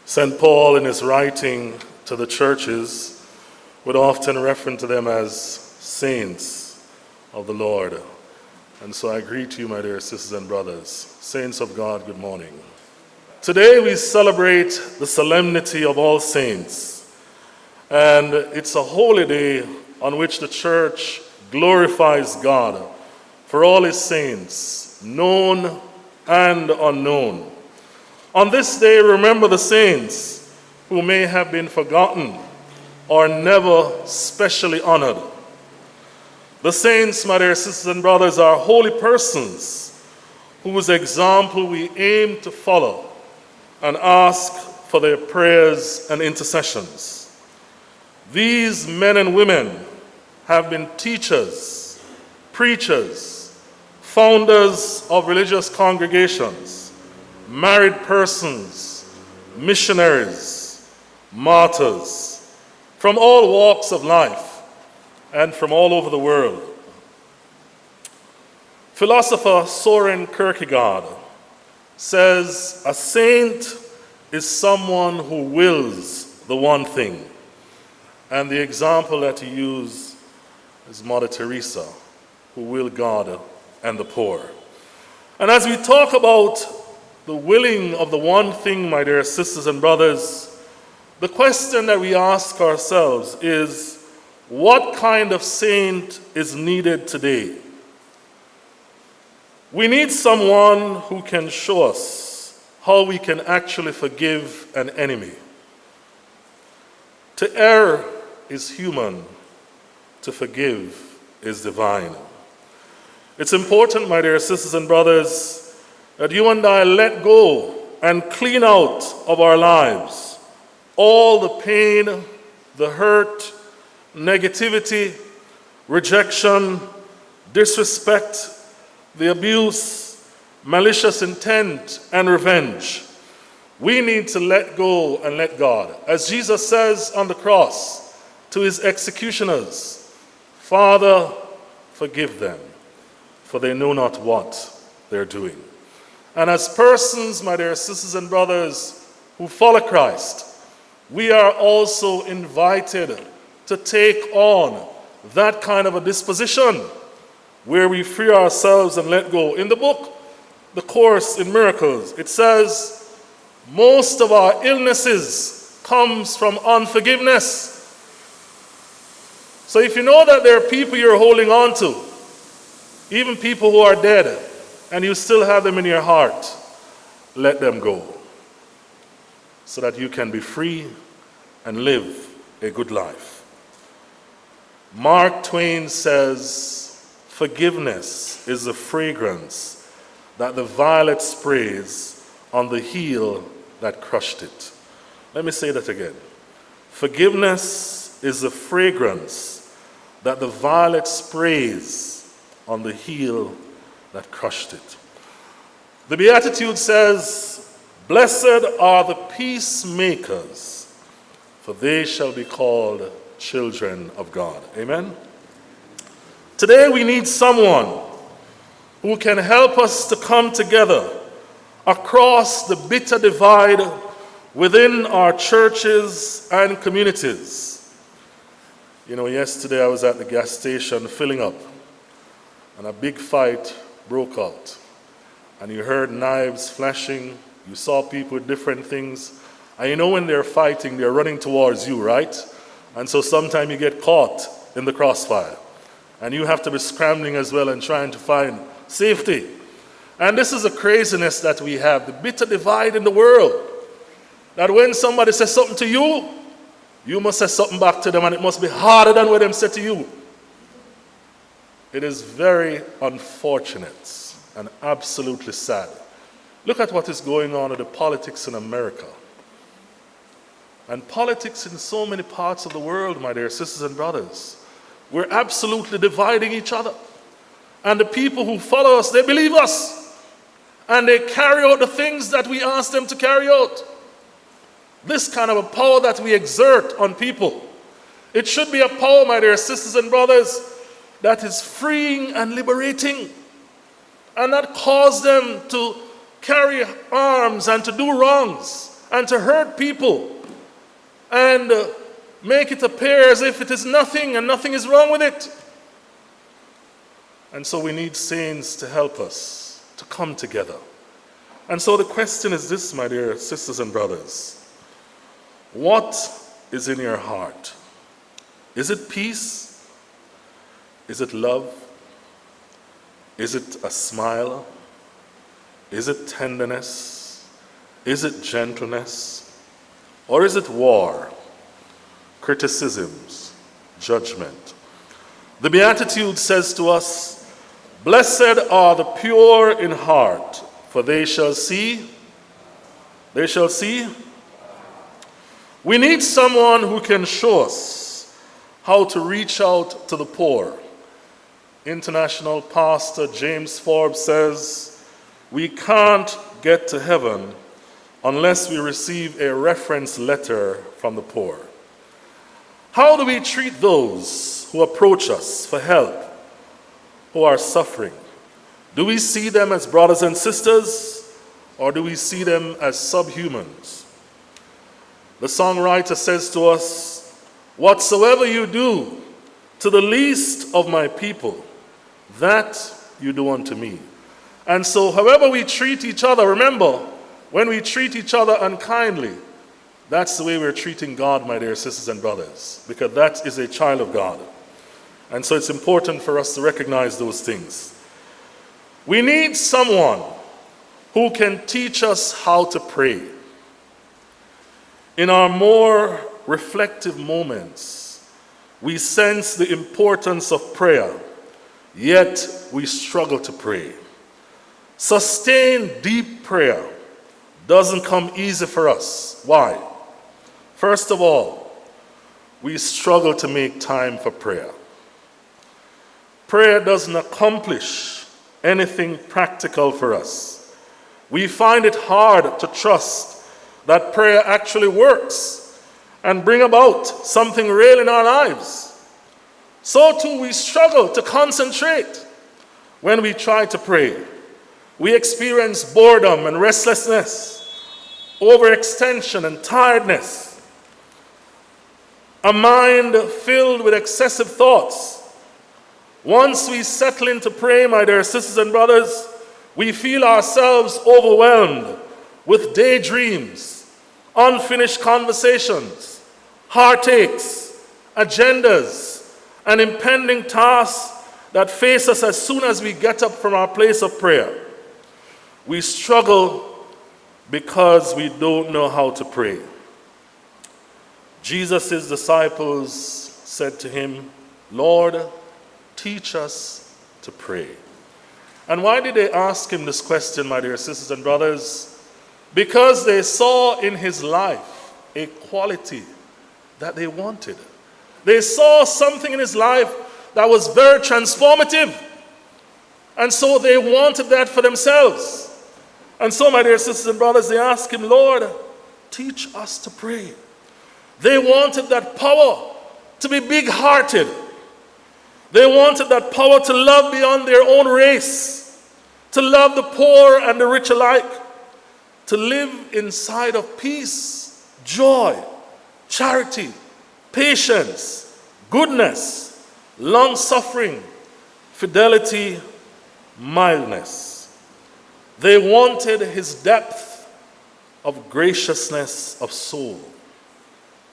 St. Paul, in his writing to the churches, would often refer to them as saints of the Lord. And so I greet you, my dear sisters and brothers. Saints of God, good morning. Today we celebrate the Solemnity of All Saints. And it's a holy day on which the church glorifies God for all his saints, known and unknown. On this day, remember the saints who may have been forgotten or never specially honored. The saints, my dear sisters and brothers, are holy persons whose example we aim to follow and ask for their prayers and intercessions. These men and women have been teachers, preachers, founders of religious congregations, married persons, missionaries, martyrs, from all walks of life and from all over the world. Philosopher Soren Kierkegaard says a saint is someone who wills the one thing. And the example that he used is Mother Teresa, who willed God and the poor. And as we talk about the willing of the one thing, my dear sisters and brothers, the question that we ask ourselves is, what kind of saint is needed today? We need someone who can show us how we can actually forgive an enemy. To err is human, to forgive is divine. It's important, my dear sisters and brothers, that you and I let go and clean out of our lives all the pain, the hurt, negativity, rejection, disrespect, the abuse, malicious intent, and revenge. We need to let go and let God. As Jesus says on the cross to his executioners, Father, forgive them, for they know not what they're doing. And as persons, my dear sisters and brothers, who follow Christ, we are also invited to take on that kind of a disposition where we free ourselves and let go. In the book, The Course in Miracles, it says, most of our illnesses comes from unforgiveness. So if you know that there are people you're holding on to, even people who are dead, and you still have them in your heart, let them go, so that you can be free and live a good life. Mark Twain says, forgiveness is the fragrance that the violet sprays on the heel that crushed it. Let me say that again. Forgiveness is the fragrance that the violet sprays on the heel that crushed it. The Beatitude says, blessed are the peacemakers, for they shall be called children of God. Amen? Today we need someone who can help us to come together across the bitter divide within our churches and communities. You know, yesterday I was at the gas station filling up, and a big fight broke out. And you heard knives flashing, you saw people with different things. And you know when they're fighting, they're running towards you, right? And so sometimes you get caught in the crossfire. And you have to be scrambling as well and trying to find safety. And this is a craziness that we have, the bitter divide in the world. That when somebody says something to you, you must say something back to them, and it must be harder than what them say to you. It is very unfortunate and absolutely sad. Look at what is going on with the politics in America. And politics in so many parts of the world, my dear sisters and brothers. We're absolutely dividing each other. And the people who follow us, they believe us. And they carry out the things that we ask them to carry out. This kind of a power that we exert on people. It should be a power, my dear sisters and brothers, that is freeing and liberating, and not cause them to carry arms and to do wrongs and to hurt people and make it appear as if it is nothing and nothing is wrong with it. And so we need saints to help us to come together. And so the question is this, my dear sisters and brothers. What is in your heart? Is it peace? Is it love? Is it a smile? Is it tenderness? Is it gentleness? Or is it war, criticisms, judgment? The Beatitude says to us, "Blessed are the pure in heart, for they shall see." They shall see. We need someone who can show us how to reach out to the poor. International pastor James Forbes says, "We can't get to heaven unless we receive a reference letter from the poor." How do we treat those who approach us for help, who are suffering? Do we see them as brothers and sisters, or do we see them as subhumans? The songwriter says to us, "Whatsoever you do to the least of my people, that you do unto me." And so however we treat each other, remember, when we treat each other unkindly, that's the way we're treating God, my dear sisters and brothers, because that is a child of God. And so it's important for us to recognize those things. We need someone who can teach us how to pray. In our more reflective moments, we sense the importance of prayer, yet we struggle to pray. Sustained deep prayer doesn't come easy for us. Why? First of all, we struggle to make time for prayer. Prayer doesn't accomplish anything practical for us. We find it hard to trust that prayer actually works and bring about something real in our lives. So too, we struggle to concentrate when we try to pray. We experience boredom and restlessness, overextension and tiredness, a mind filled with excessive thoughts. Once we settle into prayer, my dear sisters and brothers, we feel ourselves overwhelmed with daydreams, unfinished conversations, heartaches, agendas, and impending tasks that face us as soon as we get up from our place of prayer. We struggle because we don't know how to pray. Jesus' disciples said to him, "Lord, teach us to pray." And why did they ask him this question, my dear sisters and brothers? Because they saw in his life a quality that they wanted. They saw something in his life that was very transformative. And so they wanted that for themselves. And so, my dear sisters and brothers, they asked him, "Lord, teach us to pray." They wanted that power to be big-hearted. They wanted that power to love beyond their own race, to love the poor and the rich alike, to live inside of peace, joy, charity, patience, goodness, long-suffering, fidelity, mildness. They wanted his depth of graciousness of soul.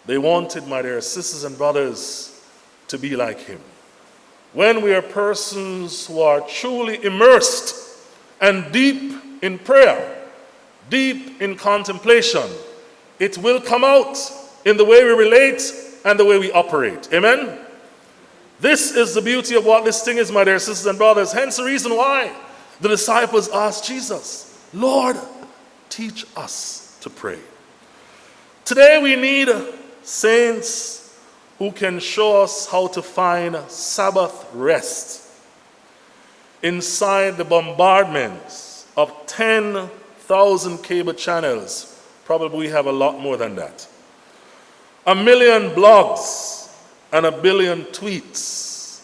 They wanted, my dear sisters and brothers, to be like him. When we are persons who are truly immersed and deep in prayer, deep in contemplation, it will come out in the way we relate and the way we operate. Amen? This is the beauty of what this thing is, my dear sisters and brothers. Hence the reason why the disciples asked Jesus, "Lord, teach us to pray." Today we need saints who can show us how to find Sabbath rest inside the bombardments of 10,000 cable channels. Probably we have a lot more than that. 1 million blogs and 1 billion tweets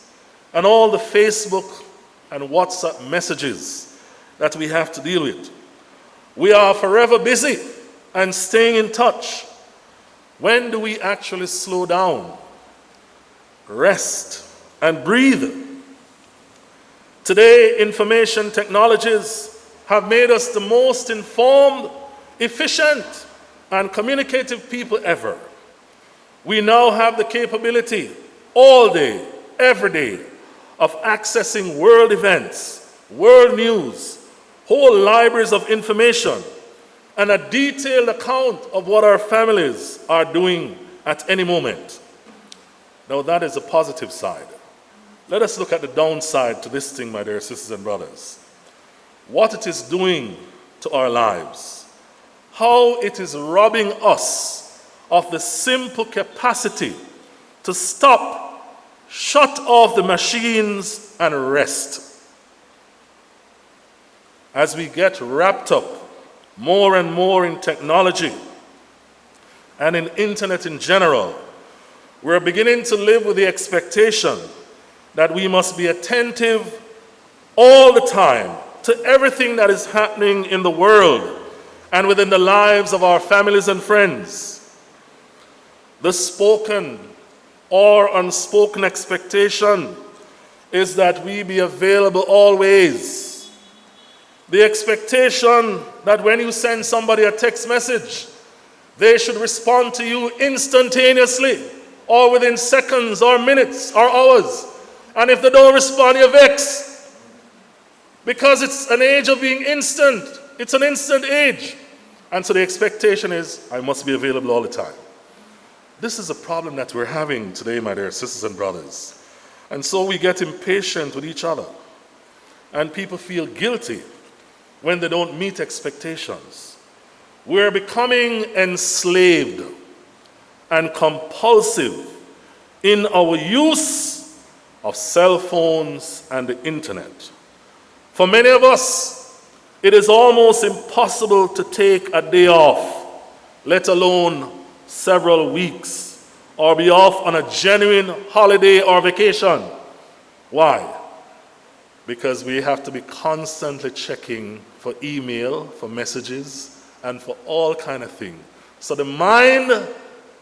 and all the Facebook and WhatsApp messages that we have to deal with. We are forever busy and staying in touch, when do we actually slow down, rest, and breathe? Today, information technologies have made us the most informed, efficient, and communicative people ever. We now have the capability all day, every day, of accessing world events, world news, whole libraries of information, and a detailed account of what our families are doing at any moment. Now, that is the positive side. Let us look at the downside to this thing, my dear sisters and brothers. What it is doing to our lives. How it is robbing us of the simple capacity to stop, shut off the machines, and rest. As we get wrapped up more and more in technology and in internet in general, we're beginning to live with the expectation that we must be attentive all the time to everything that is happening in the world and within the lives of our families and friends. The spoken or unspoken expectation is that we be available always. The expectation that when you send somebody a text message, they should respond to you instantaneously or within seconds or minutes or hours. And if they don't respond, you're vexed. Because it's an age of being instant. It's an instant age. And so the expectation is, I must be available all the time. This is a problem that we're having today, my dear sisters and brothers. And so we get impatient with each other. And people feel guilty when they don't meet expectations. We're becoming enslaved and compulsive in our use of cell phones and the internet. For many of us, it is almost impossible to take a day off, let alone several weeks, or be off on a genuine holiday or vacation. Why? Because we have to be constantly checking for email, for messages, and for all kind of things. So the mind,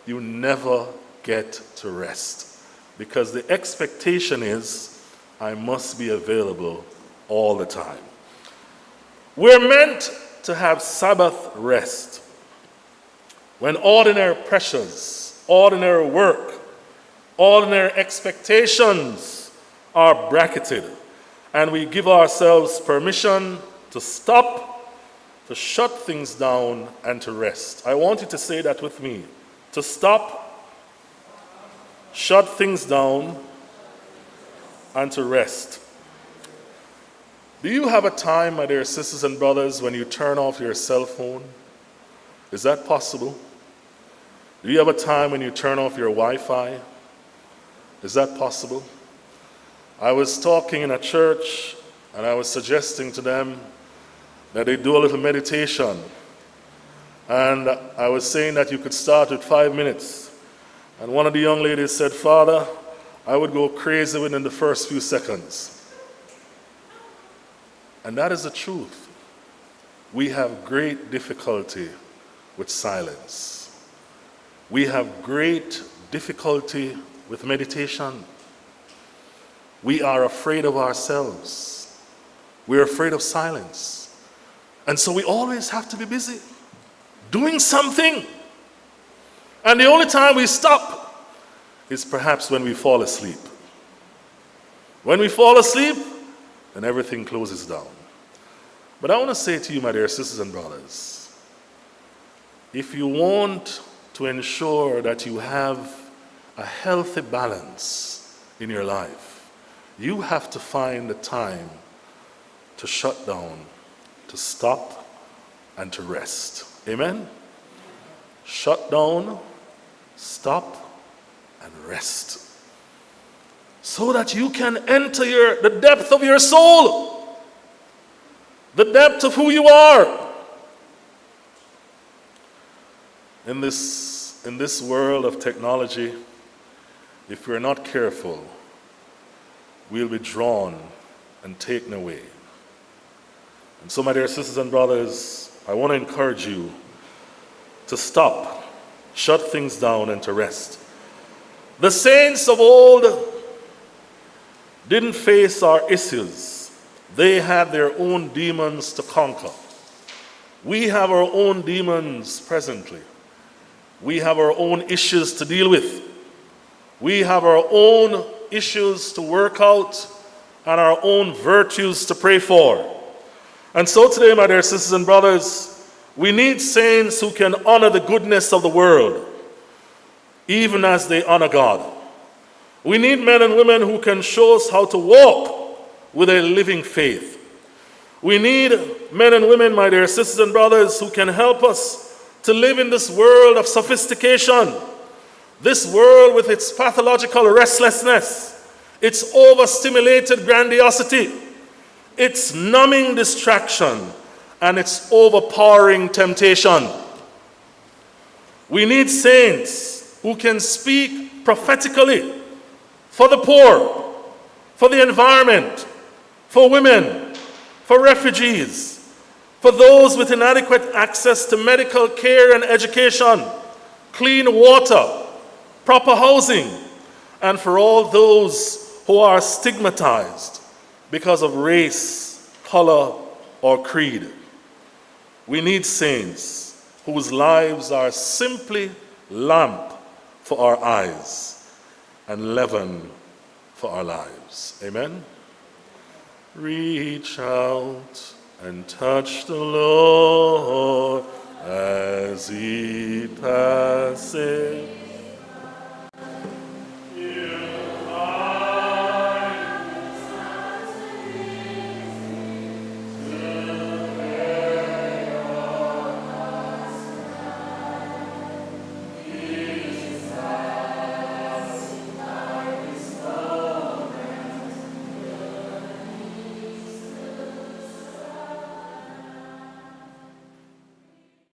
you never get to rest. Because the expectation is, I must be available all the time. We're meant to have Sabbath rest. When ordinary pressures, ordinary work, ordinary expectations are bracketed, and we give ourselves permission to stop, to shut things down, and to rest. I want you to say that with me. To stop, shut things down, and to rest. Do you have a time, my dear sisters and brothers, when you turn off your cell phone? Is that possible? Do you have a time when you turn off your Wi-Fi? Is that possible? I was talking in a church, and I was suggesting to them that they do a little meditation. And I was saying that you could start with 5 minutes. And one of the young ladies said, Father, I would go crazy within the first few seconds. And that is the truth. We have great difficulty with silence. We have great difficulty with meditation. We are afraid of ourselves. We're afraid of silence. And so we always have to be busy doing something. And the only time we stop is perhaps when we fall asleep. When we fall asleep, then everything closes down. But I want to say to you, my dear sisters and brothers, if you want to ensure that you have a healthy balance in your life, you have to find the time to shut down, to stop, and to rest. Amen? Shut down, stop, and rest. So that you can enter the depth of your soul, the depth of who you are. In this world of technology, if we're not careful, we'll be drawn and taken away. And so, my dear sisters and brothers, I want to encourage you to stop, shut things down, and to rest. The saints of old didn't face our issues. They had their own demons to conquer. We have our own demons presently. We have our own issues to deal with. We have our own issues to work out and our own virtues to pray for. And so today, my dear sisters and brothers, we need saints who can honor the goodness of the world, even as they honor God. We need men and women who can show us how to walk with a living faith. We need men and women, my dear sisters and brothers, who can help us to live in this world of sophistication, this world with its pathological restlessness, its overstimulated grandiosity, its numbing distraction, and its overpowering temptation. We need saints who can speak prophetically for the poor, for the environment, for women, for refugees, for those with inadequate access to medical care and education, clean water, proper housing, and for all those who are stigmatized because of race, color, or creed. We need saints whose lives are simply lamp for our eyes and leaven for our lives. Amen? Reach out and touch the Lord as he passes